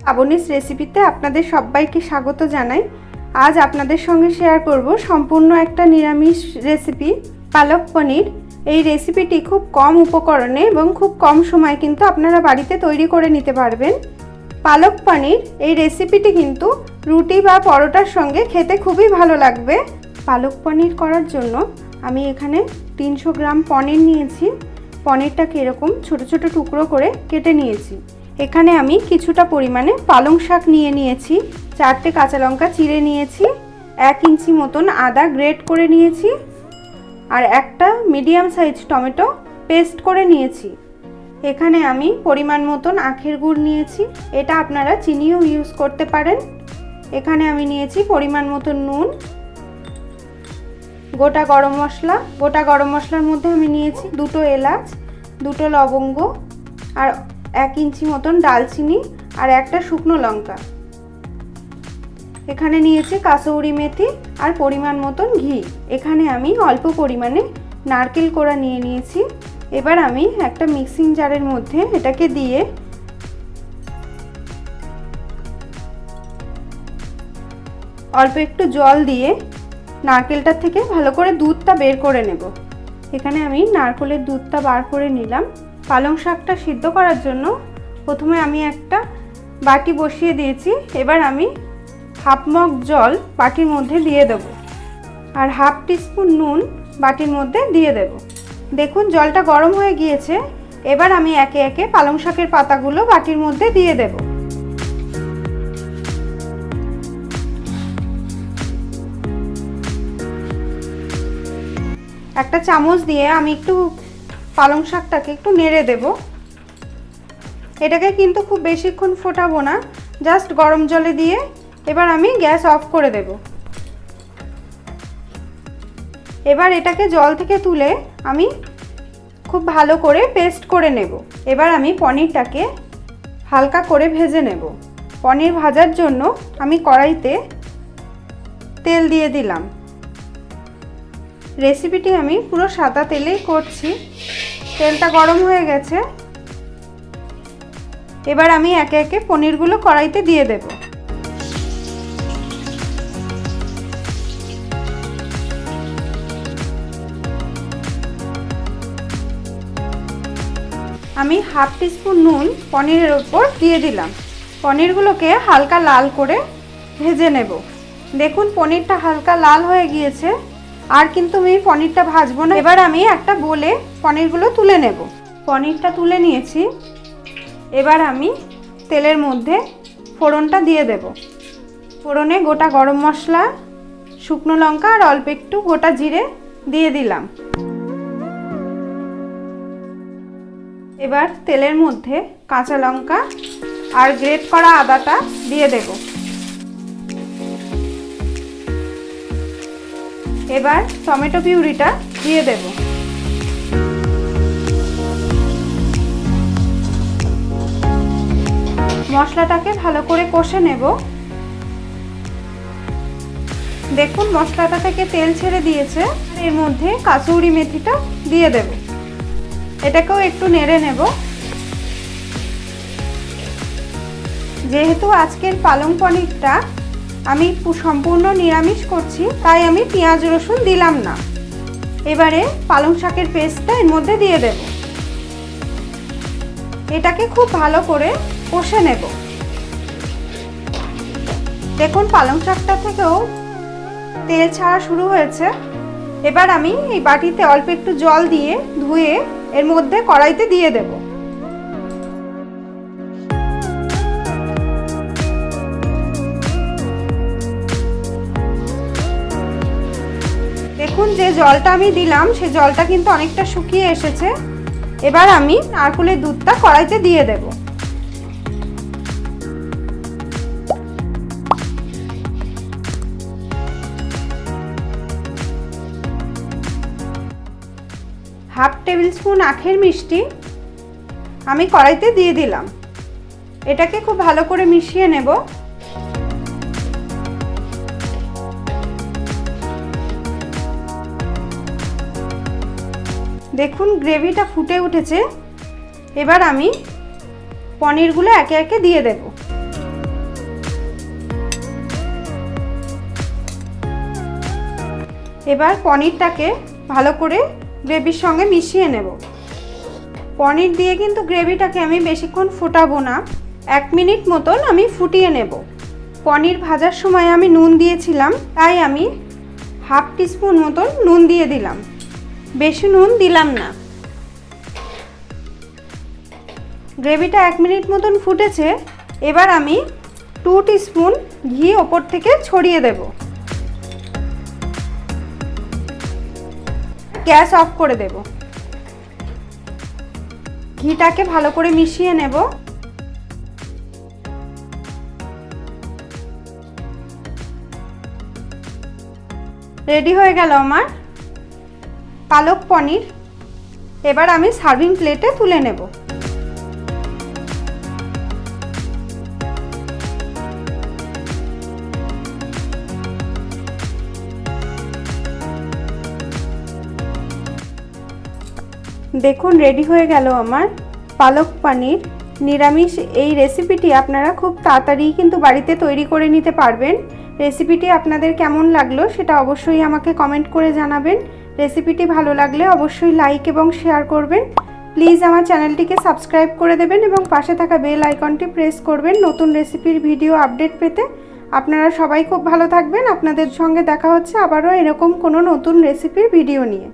লাবণীর রেসিপিতে আপনাদের সবাইকে স্বাগত জানাই। আজ আপনাদের সঙ্গে শেয়ার করব সম্পূর্ণ একটা নিরামিষ রেসিপি, পালক পনির। এই রেসিপিটি খুব কম উপকরণে এবং খুব কম সময়ে কিন্তু আপনারা বাড়িতে তৈরি করে নিতে পারবেন। পালক পনির এই রেসিপিটি কিন্তু রুটি বা পরোটার সঙ্গে খেতে খুবই ভালো লাগবে। পালক পনির করার জন্য আমি এখানে 300 গ্রাম পনির নিয়েছি। পনিরটাকে এরকম ছোট ছোট টুকরো করে কেটে নিয়েছি। এখানে আমি কিছুটা পরিমাণে পালং শাক নিয়ে নিয়েছি, 4টে কাঁচা লঙ্কা চিড়ে নিয়েছি, 1 ইঞ্চি মতন আদা গ্রেট করে নিয়েছি, আর একটা মিডিয়াম সাইজ টমেটো পেস্ট করে নিয়েছি। এখানে আমি পরিমাণ মতন আখের গুড় নিয়েছি, এটা আপনারা চিনিও ইউজ করতে পারেন। এখানে আমি নিয়েছি পরিমাণ মতন নুন, গোটা গরম মশলা। গোটা গরম মশলার মধ্যে আমি নিয়েছি 2টো এলাচ, 2টো লবঙ্গ, আর 1 ইঞ্চি মতন ডালচিনি, আর একটা শুকনো লঙ্কা। এখানে নিয়েছি কাসৌরি মেথি আর পরিমাণ মতন ঘি। এখানে আমি অল্প পরিমাণে নারকেল কোড়া নিয়ে নিয়েছি। এবার আমি একটা মিক্সিং জারের মধ্যে এটাকে দিয়ে অল্প একটু জল দিয়ে নারকেলটার থেকে ভালো করে দুধটা বের করে নেব। এখানে আমি নারকেলের দুধটা বার করে নিলাম। পালং শাকটা সিদ্ধ করার জন্য প্রথমে আমি একটা বাটি বসিয়ে দিয়েছি। এবার আমি হাফ মগ জল বাটির মধ্যে দিয়ে দেব, আর হাফ টিস্পুন নুন বাটির মধ্যে দিয়ে দেব। দেখুন জলটা গরম হয়ে গিয়েছে। এবার আমি একে একে পালং শাকের পাতাগুলো বাটির মধ্যে দিয়ে দেব। একটা চামচ দিয়ে আমি একটু পালং শাকটাকে একটু নেড়ে দেব। এটাকে কিন্তু খুব বেশিক্ষণ ফোটাবো না, জাস্ট গরম জলে দিয়ে এবার আমি গ্যাস অফ করে দেব। এবার এটাকে জল থেকে তুলে আমি খুব ভালো করে পেস্ট করে নেব। এবার আমি পনিরটাকে হালকা করে ভেজে নেব। পনির ভাজার জন্য আমি কড়াইতে তেল দিয়ে দিলাম। রেসিপিটি আমি পুরো সাদা তেলেই করছি। তেলটা গরম হয়ে গেছে। এবার আমি একে একে পনিরগুলো কড়াইতে দিয়ে দেব। আমি হাফ টিস্পুন নুন পনিরের ওপর দিয়ে দিলাম। পনিরগুলোকে হালকা লাল করে ভেজে নেব। দেখুন পনিরটা হালকা লাল হয়ে গিয়েছে, আর কিন্তু আমি পনিরটা ভাজবো না। এবার আমি একটা বলে পনিরগুলো তুলে নেব। পনিরটা তুলে নিয়েছি। এবার আমি তেলের মধ্যে ফোড়নটা দিয়ে দেব। ফোড়নে গোটা গরম মশলা, শুকনো লঙ্কা আর অল্প একটু গোটা জিরে দিয়ে দিলাম। এবার তেলের মধ্যে কাঁচা লঙ্কা আর গ্রেট করা আদাটা দিয়ে দেব। এবার টমেটো পিউরিটা দিয়ে দেব। মশলাটাকে ভালো করে কষে নেব। দেখুন মশলাটা থেকে তেল ছেড়ে দিয়েছে। এর মধ্যে কাসৌরি মেথিটা দিয়ে দেব। এটাকেও একটু নেড়ে নেব। যেহেতু আজকের পালং পনিরটা আমি সম্পূর্ণ নিরামিষ করছি, তাই আমি পেঁয়াজ রসুন দিলাম না। এবারে পালং শাকের পেস্টটা এর মধ্যে দিয়ে দেব। এটাকে খুব ভালো করে কষে নেব। দেখুন পালং শাকটা থেকেও তেল ছাড়া শুরু হয়েছে। এবার আমি এই বাটিতে অল্প একটু জল দিয়ে ধুয়ে এর মধ্যে কড়াইতে দিয়ে দেব। দেখুন যে জলটা আমি দিলাম সে জলটা কিন্তু অনেকটা শুকিয়ে এসেছে। এবার আমি নারকেলের দুধটা কড়াইতে দিয়ে দেব। হাফ টেবিল স্পুন আখের মিষ্টি আমি কড়াইতে দিয়ে দিলাম। এটাকে খুব ভালো করে মিশিয়ে নেব। দেখুন গ্রেভিটা ফুটে উঠেছে। এবার আমি পনিরগুলো একে একে দিয়ে দেব। এবার পনিরটাকে ভালো করে গ্রেভির সঙ্গে মিশিয়ে নেব। পনির দিয়ে কিন্তু গ্রেভিটাকে আমি বেশিক্ষণ ফোটাবো না, 1 মিনিট মতন আমি ফুটিয়ে নেব। পনির ভাজার সময় আমি নুন দিয়েছিলাম, তাই আমি 1/2 টিস্পুন মতন নুন দিয়ে দিলাম, বেশি নুন দিলাম না। গ্রেভিটা 1 মিনিট মতন ফুটেছে। এবার আমি 2 টিস্পুন ঘি ওপর থেকে ছড়িয়ে দেব। গ্যাস অফ করে দেব। ঘিটাকে ভালো করে মিশিয়ে নেব। রেডি হয়ে গেল আমার পালক পনির। এবার আমি সার্ভিং প্লেটে তুলে নেব। দেখুন রেডি হয়ে গেল আমার পালক পনির নিরামিষ। এই রেসিপিটি আপনারা খুব তাড়াতাড়ি কিন্তু বাড়িতে তৈরি করে নিতে পারবেন। রেসিপিটি আপনাদের কেমন লাগলো সেটা অবশ্যই আমাকে কমেন্ট করে জানাবেন। রেসিপিটি ভালো লাগলে অবশ্যই লাইক এবং শেয়ার করবেন। প্লিজ আমার চ্যানেলটিকে সাবস্ক্রাইব করে দেবেন এবং পাশে থাকা বেল আইকনটি প্রেস করবেন নতুন রেসিপির ভিডিও আপডেট পেতে। আপনারা সবাই খুব ভালো থাকবেন। আপনাদের সঙ্গে দেখা হচ্ছে আবারও এরকম কোনো নতুন রেসিপির ভিডিও নিয়ে।